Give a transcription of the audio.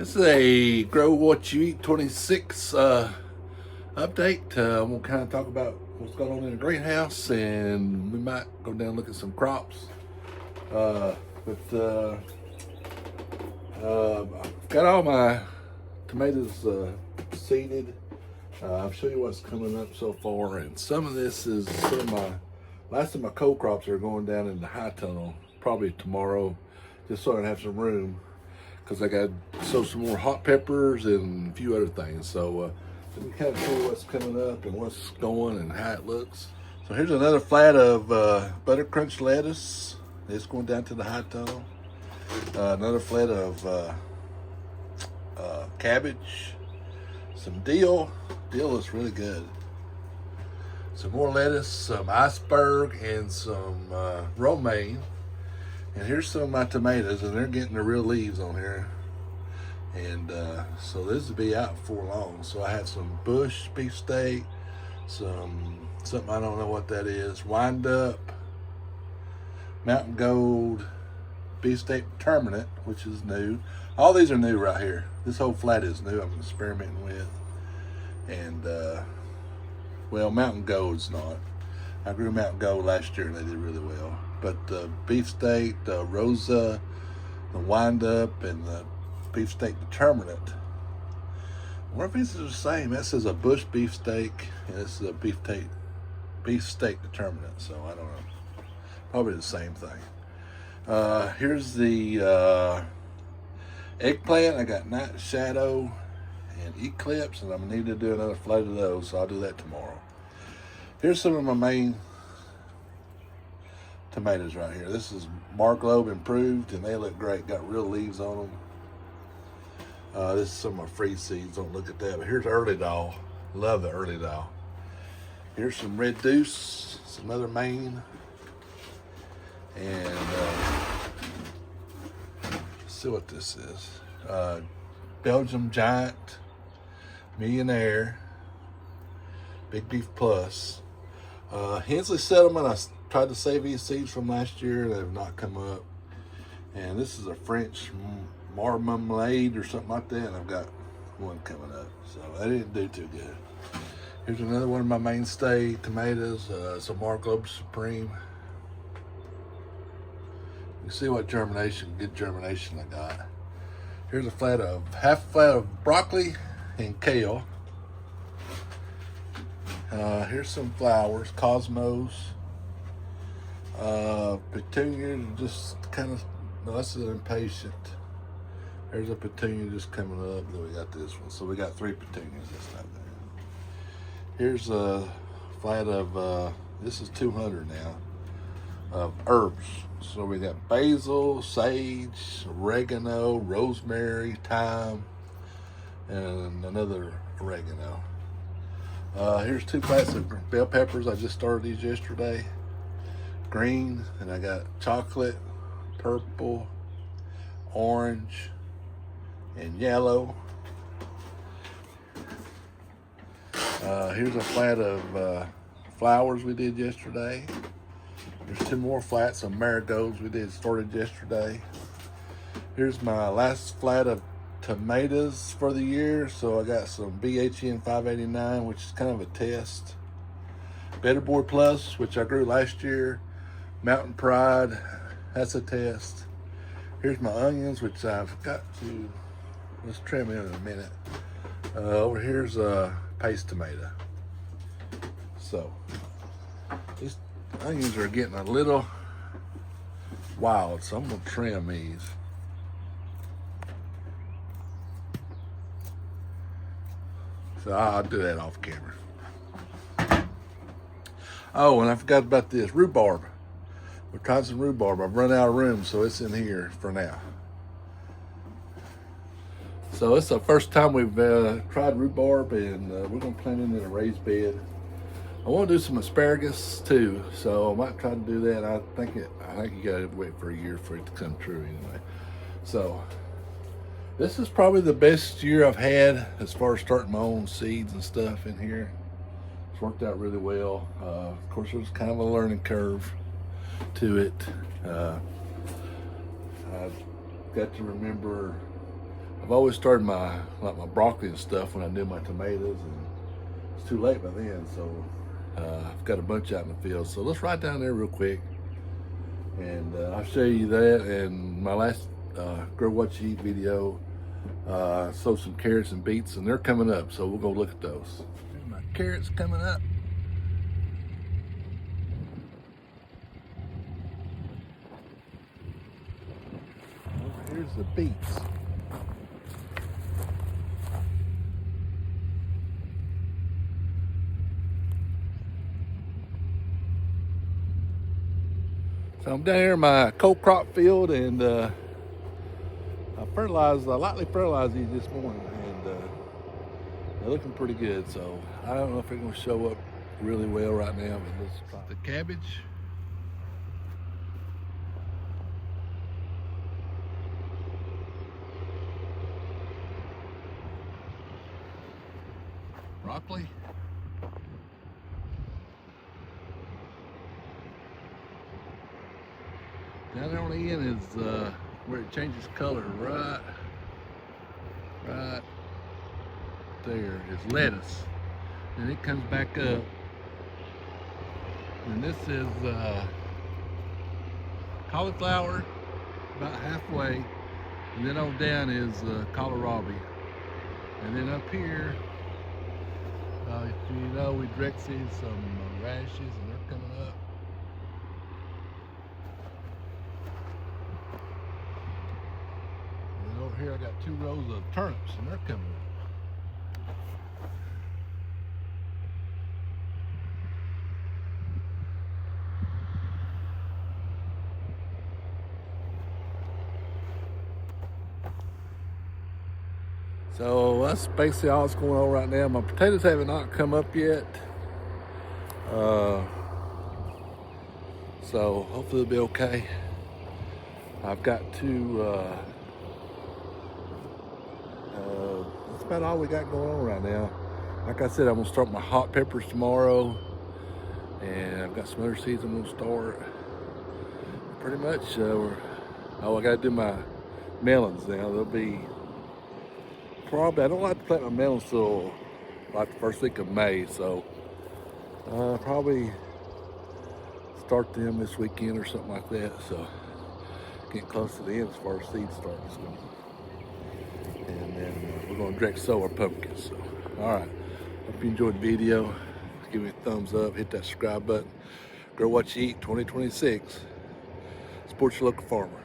This is a Grow What You Eat 26 update. I'm going to kind of talk about what's going on in the greenhouse, and we might go down and look at some crops. I've got all my tomatoes seeded. I'll show you what's coming up so far, and some of this is some of my last of my cold crops are going down in the high tunnel probably tomorrow, just so I have some room, because I got to sow some more hot peppers and a few other things. So let me kind of show you what's coming up and what's going and how it looks. So here's another flat of butter crunch lettuce. It's going down to the high tunnel. Another flat of cabbage. Some dill. Dill is really good. Some more lettuce, some iceberg, and some romaine. And here's some of my tomatoes, and they're getting the real leaves on here. And so this will be out before long. So I have some bush beefsteak, something I don't know what that is, wind up, mountain gold, beefsteak permanent, which is new. All these are new right here. This whole flat is new. I'm experimenting with. And well, mountain gold's not. I grew mountain gold last year and they did really well. But the beefsteak, the rosa, the wind up, and the beefsteak determinant. I wonder if these are the same. That says a bush beefsteak, and this is a beefsteak determinant. So I don't know. Probably the same thing. Here's the eggplant. I got night shadow and eclipse, and I'm gonna need to do another flight of those, so I'll do that tomorrow. Here's some of my main tomatoes right here. This is Marglobe improved, and they look great. Got real leaves on them. This is some of my free seeds. Don't look at that. But here's early doll. Love the early doll. Here's some red deuce, some other Maine, and let's see what this is. Belgium Giant, Millionaire, Big Beef Plus. Hensley Settlement, I tried to save these seeds from last year. They have not come up. And this is a French marmalade or something like that. And I've got one coming up. So I didn't do too good. Here's another one of my mainstay tomatoes. Some Marglobe Supreme. You see what good germination I got. Here's half a flat of broccoli and kale. Here's some flowers, cosmos, petunia, just kind of, no, this is impatient. There's a petunia just coming up, then we got this one. So we got 3 petunias this time. Here's a flat of, this is 200 now, of herbs. So we got basil, sage, oregano, rosemary, thyme, and another oregano. Here's 2 plants of bell peppers. I just started these yesterday. Green, and I got chocolate, purple, orange, and yellow. Here's a flat of flowers we did yesterday. There's 2 more flats of marigolds we started yesterday. Here's my last flat of tomatoes for the year. So I got some BHN 589, which is kind of a test. Better Boy Plus, which I grew last year. Mountain Pride, that's a test. Here's my onions, which I've got to, let's trim in a minute. Over here's a paste tomato. So these onions are getting a little wild, so I'm gonna trim these. So I'll do that off camera. Oh, and I forgot about this, rhubarb. We're trying some rhubarb. I've run out of room, so it's in here for now. So it's the first time we've tried rhubarb, and we're gonna plant it in a raised bed. I want to do some asparagus too, so I might try to do that. I think you gotta wait for a year for it to come true anyway. So this is probably the best year I've had as far as starting my own seeds and stuff in here. It's worked out really well. Of course, there's kind of a learning curve to it. I've got to remember I've always started my broccoli and stuff when I do my tomatoes, and it's too late by then. So I've got a bunch out in the field. So let's ride down there real quick, and I'll show you that. And my last Grow What You Eat video, I sowed some carrots and beets, and they're coming up. So we'll go look at those. Here's my carrots coming up. Here's the beets. So I'm down here in my cold crop field, and I lightly fertilized these this morning, and they're looking pretty good. So I don't know if they're going to show up really well right now, but let's try. The cabbage. Broccoli. Down there on the end is where it changes color, right there is lettuce. And it comes back up. And this is cauliflower, about halfway. And then on down is kohlrabi. And then up here, if you know, we direct seed some radishes, and they're coming up. And then over here I got 2 rows of turnips, and they're coming up. So that's basically all that's going on right now. My potatoes haven't not come up yet. So hopefully it'll be okay. I've got to, that's about all we got going on right now. Like I said, I'm gonna start my hot peppers tomorrow, and I've got some other seeds I'm gonna start. Pretty much, I gotta do my melons now. They'll be probably, I don't like to plant my melons till like the first week of May, so probably start them this weekend or something like that. So getting close to the end as far as seed starts. So. And then we're going to direct sow our pumpkins. So, all right, hope you enjoyed the video. Give me a thumbs up, hit that subscribe button. Grow What You Eat 2026. Support your local farmer.